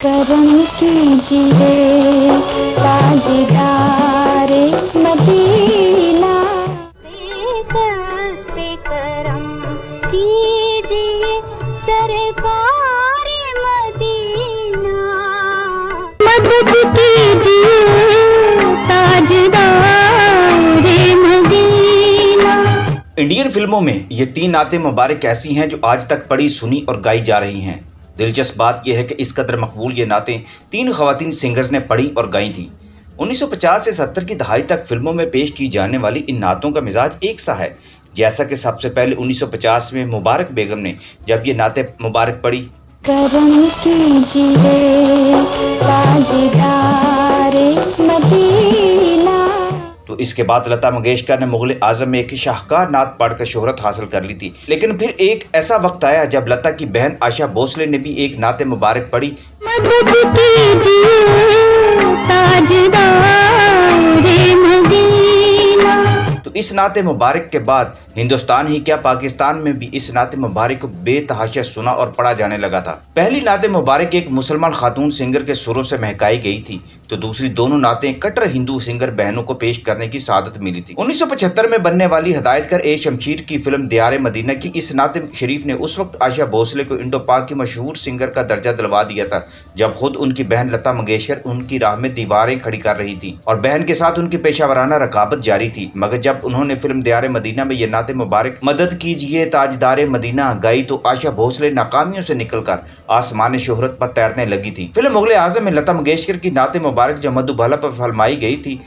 करम कीजिए ताजदार मदीना, बेकस पे करम कीजिए सरकार मदीना, मदद कीजिए ताजदार मदीना। इंडियन फिल्मों में ये तीन नाते मुबारक ऐसी हैं जो आज तक पढ़ी, सुनी और गाई जा रही हैं। दिलचस्प बात यह है कि इस कदर मकबूल ये नातें तीन ख़वातीन सिंगर्स ने पढ़ी और गाई थी। 1950 से 70 की दहाई तक फिल्मों में पेश की जाने वाली इन नातों का मिजाज एक सा है। जैसा कि सबसे पहले 1950 में मुबारक बेगम ने जब ये नाते मुबारक पढ़ी, करम कीजिए ताजदार मदीना, तो इसके बाद लता मंगेशकर ने मुगल आजम में एक शाहकार नात पढ़कर शोहरत हासिल कर ली थी। लेकिन फिर एक ऐसा वक्त आया जब लता की बहन आशा भोसले ने भी एक नाते मुबारक पढ़ी, मदद कीजिए ताजदार मदीना। तो इस नाते मुबारक के बाद हिंदुस्तान ही क्या पाकिस्तान में भी इस नाते मुबारक को बेतहाशा सुना और पढ़ा जाने लगा था। पहली नाते मुबारक एक मुसलमान खातून सिंगर के सुरों से महकाई गई थी, तो दूसरी दोनों नातें कट्टर हिंदू सिंगर बहनों को पेश करने की सादत मिली थी। 1975 में बनने वाली हिदायतकार ए शमशीर की फिल्म दियारे मदीना की इस नाते शरीफ ने उस वक्त आशा भोसले को इंडो पाक की मशहूर सिंगर का दर्जा दिलवा दिया था, जब खुद उनकी बहन लता मंगेशकर उनकी राह में दीवारें खड़ी कर रही थी और बहन के साथ उनकी पेशावराना रकाबत जारी थी। मगर जब उन्होंने फिल्म दियारे मदीना में ये नाते मुबारक मदद कीजिए ताजदारे मदीना गाई तो आशा भोसले नाकामियों से निकलकर आसमान शोहरत पर तैरने लगी थी। फिल्म मुगल आजम में लता मंगेशकर की नाते मुबारक जो मधुबाला पर फरमाई गई थी,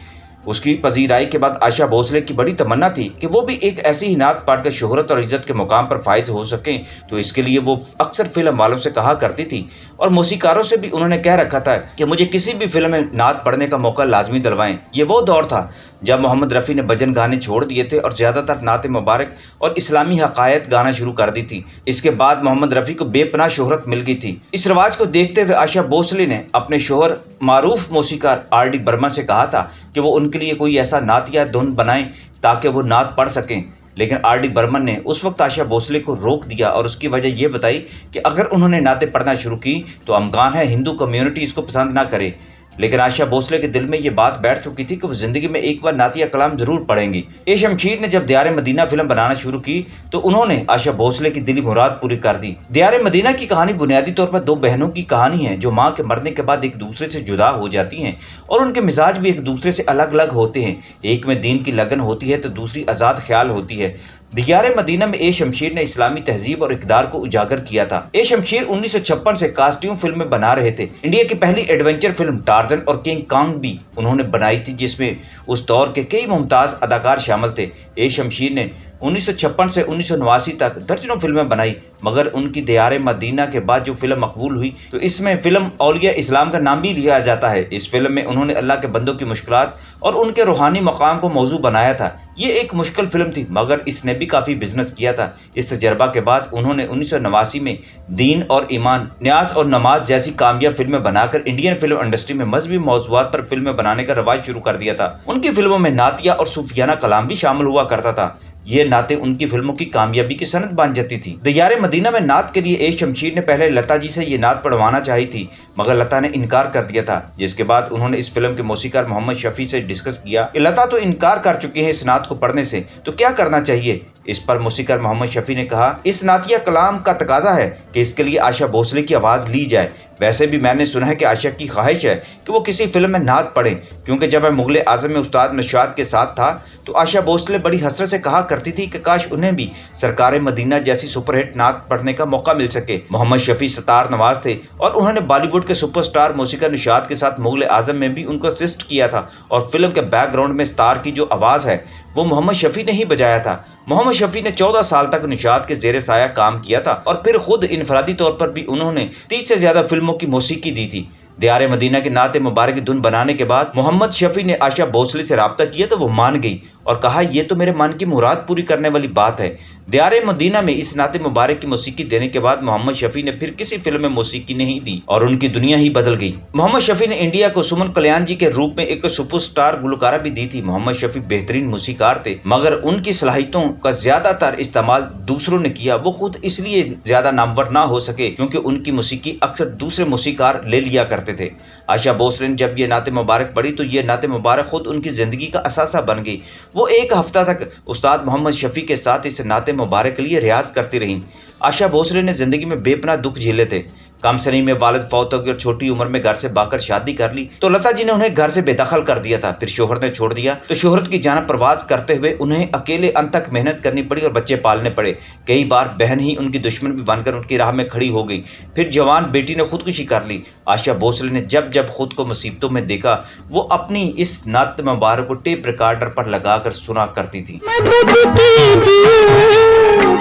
उसकी पजीराई के बाद आशा भोसले की बड़ी तमन्ना थी कि वो भी एक ऐसी ही नात पढ़कर शोहरत और इज्जत के मुकाम पर फाइज हो सकें। तो इसके लिए वो अक्सर फिल्म वालों से कहा करती थी और मौसीकारों से भी उन्होंने कह रखा था कि मुझे किसी भी फिल्म में नात पढ़ने का मौका लाजमी दिलवाएं। ये वो दौर था जब मोहम्मद रफ़ी ने भजन गाने छोड़ दिए थे और ज़्यादातर नाते मुबारक और इस्लामी हकायत गाना शुरू कर दी थी। इसके बाद मोहम्मद रफ़ी को बेपनाह शोहरत मिल गई थी। इस रिवाज को देखते हुए आशा भोसले ने अपने शोहर मारूफ मौसीकार R.D. बर्मन से कहा था कि वो उनके लिए कोई ऐसा नात या धुन बनाएं ताकि वो नात पढ़ सकें। लेकिन R.D. बर्मन ने उस वक्त आशा भोसले को रोक दिया और उसकी वजह यह बताई कि अगर उन्होंने नाते पढ़ना शुरू की तो अमकान है हिंदू कम्युनिटी इसको पसंद ना करे। लेकिन आशा भोसले के दिल में ये बात बैठ चुकी थी कि वो जिंदगी में एक बार नातिया कलाम जरूर पढ़ेंगी। ए शमशीर ने जब दियारे मदीना फिल्म बनाना शुरू की तो उन्होंने आशा भोसले की दिली मुराद पूरी कर दी। दियारे मदीना की कहानी बुनियादी तौर पर दो बहनों की कहानी है जो माँ के मरने के बाद एक दूसरे से जुदा हो जाती हैं और उनके मिजाज भी एक दूसरे से अलग अलग होते हैं। एक में दीन की लगन होती है तो दूसरी आज़ाद ख्याल होती है। दियारे मदीना में ए शमशीर ने इस्लामी तहजीब और इक़दार को उजागर किया था। ए शमशीर 1956 से कास्ट्यूम फिल्में बना रहे थे। इंडिया की पहली एडवेंचर फिल्म टार्जन और किंग कांग भी उन्होंने बनाई थी, जिसमें उस दौर के कई मुमताज़ अदाकार शामिल थे। ए शमशीर ने 1956 से 1989 तक दर्जनों फिल्में बनाई, मगर उनकी दियारे मदीना के बाद जो फिल्म मकबूल हुई तो इसमें फिल्म औलिया इस्लाम का नाम भी लिया जाता है। इस फिल्म में उन्होंने अल्लाह के बंदों की मुश्किलात और उनके रूहानी मकाम को मौजू बनाया था। ये एक मुश्किल फिल्म थी मगर इसने भी काफ़ी बिजनेस किया था। इस तजर्बा के बाद उन्होंने 1989 में दीन और ईमान, न्याज और नमाज जैसी कामयाब फिल्में बनाकर इंडियन फिल्म इंडस्ट्री में मजहबी मौज़ूआत पर फिल्में बनाने का रवाज शुरू कर दिया था। उनकी फिल्मों में नातिया और सूफियाना कलाम भी शामिल हुआ करता था। ये नाते उनकी फिल्मों की कामयाबी की सनद बन जाती थी। दियारे मदीना में नात के लिए ए शमशीर ने पहले लता जी से ये नात पढ़वाना चाही थी, मगर लता ने इनकार कर दिया था, जिसके बाद उन्होंने इस फिल्म के मौसीकार मोहम्मद शफी से डिस्कस किया कि लता तो इनकार कर चुके हैं इस नात को पढ़ने से, तो क्या करना चाहिए। इस पर मौसीकार मोहम्मद शफी ने कहा, इस नातिया कलाम का तकाजा है कि इसके लिए आशा भोसले की आवाज़ ली जाए। वैसे भी मैंने सुना है कि आशा की ख्वाहिश है कि वो किसी फिल्म में नात पढ़ें, क्योंकि जब मैं मुगल आजम में उस्ताद नशाद के साथ था तो आशा भोसले बड़ी हसरत से कहा करती थी कि काश उन्हें भी सरकार मदीना जैसी सुपरहिट नात पढ़ने का मौका मिल सके। मोहम्मद शफी सतार नवाज थे और उन्होंने बॉलीवुड के सुपरस्टार मौसीकार नशाद के साथ मुगल आजम में भी उनको असिस्ट किया था और फिल्म के बैकग्राउंड में स्टार की जो आवाज़ है वो मोहम्मद शफी ने ही बजाया था। मोहम्मद शफी ने 14 साल तक निशात के जेर साया काम किया था और फिर खुद इनफरादी तौर पर भी उन्होंने 30 से ज्यादा फिल्मों की मौसीकी दी थी। दियारे मदीना के नाते मुबारक की धुन बनाने के बाद मोहम्मद शफी ने आशा भोसले से रब्ता किया तो वो मान गई और कहा, ये तो मेरे मन की मुराद पूरी करने वाली बात है। दियारे मदीना में इस नाते मुबारक की मौसीकी देने के बाद मोहम्मद शफी ने फिर किसी फिल्म में मौसीकी नहीं दी और उनकी दुनिया ही बदल गई। मोहम्मद शफी ने इंडिया को सुमन कल्याण जी के रूप में एक सुपरस्टार गुलकारा भी दी थी। मोहम्मद शफी बेहतरीन मौसीकार थे, मगर उनकी सलाहियतों का ज्यादातर इस्तेमाल दूसरों ने किया। वो खुद इसलिए ज्यादा नामवर ना हो सके क्योंकि उनकी मौसीकी अक्सर दूसरे मौसीकार ले लिया करते थे। आशा भोसले ने जब ये नाते मुबारक पढ़ी तो ये नाते मुबारक खुद उनकी जिंदगी का असासा बन गई। वो एक हफ्ता तक उस्ताद मोहम्मद शफी के साथ इस नाते मुबारक के लिए रियाज करती रहीं। आशा भोसले ने जिंदगी में बेपनाह दुख झेले थे। कम सनी में वालिद फौत हो गए और छोटी उम्र में घर से भागकर शादी कर ली तो लता जी ने उन्हें घर से बेदखल कर दिया था। फिर शोहरत ने छोड़ दिया तो शोहरत की जाना परवाज करते हुए उन्हें अकेले अंत तक मेहनत करनी पड़ी और बच्चे पालने पड़े। कई बार बहन ही उनकी दुश्मन भी बनकर उनकी राह में खड़ी हो गई। फिर जवान बेटी ने खुदकुशी कर ली। आशा भोसले ने जब जब खुद को मुसीबतों में देखा वो अपनी इस नात मुबारक को टेप रिकॉर्डर पर लगाकर सुना करती थी। मदद कीजिए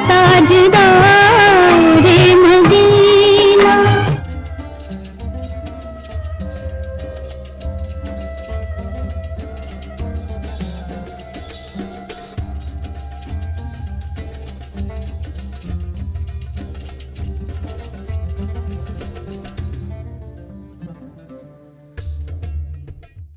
ताजदार